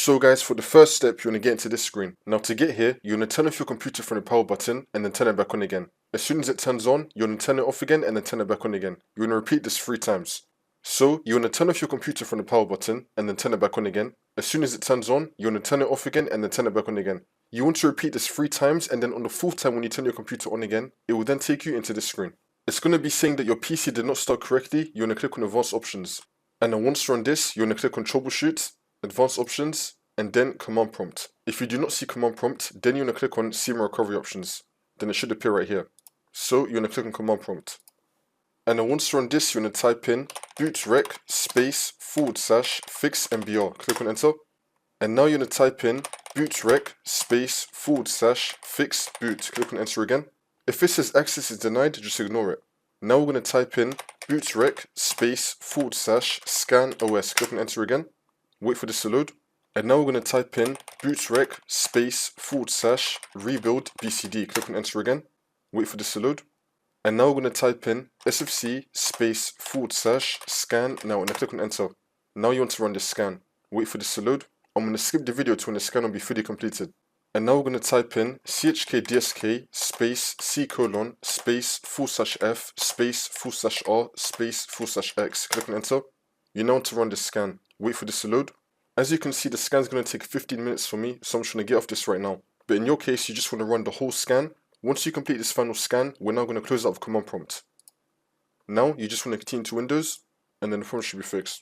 So guys, for the first step, you want to get into this screen. Now to get here, you want to turn off your computer from the power button and then turn it back on again. As soon as it turns on, you want to turn it off again and then turn it back on again. You want to repeat this 3 times. So you want to turn off your computer from the power button and then turn it back on again. As soon as it turns on, you want to turn it off again and then turn it back on again. You want to repeat this 3 times, and then on the 4th time when you turn your computer on again, it will then take you into this screen. It's going to be saying that your PC did not start correctly. You want to click on Advanced Options. And then once you're on this, you want to click on Troubleshoot, Advanced Options, and then Command Prompt. If you do not see Command Prompt, then you want to click on See More Recovery Options. Then it should appear right here. So you want to click on Command Prompt. And then once you're on this, you want to type in bootrec space / fix MBR. Click on Enter. And now you want to type in bootrec space / fix boot. Click on Enter again. If it says access is denied, just ignore it. Now we're going to type in bootrec space / scan OS. Click on Enter again. Wait for this to load. And now we're going to type in bootrec space / rebuild BCD. Click on Enter again. Wait for this to load. And now we're going to type in sfc space / scan now, and then click on Enter. Now you want to run this scan. Wait for this to load. I'm going to skip the video to when the scan will be fully completed. And now we're going to type in chkdsk space c : space /f space /r space /x. Click on Enter. You now want to run this scan. Wait for this to load. As you can see, the scan is going to take 15 minutes for me, so I'm just going to get off this right now. But in your case, you just want to run the whole scan. Once you complete this final scan, we're now going to close out with Command Prompt. Now, you just want to continue to Windows, and then the problem should be fixed.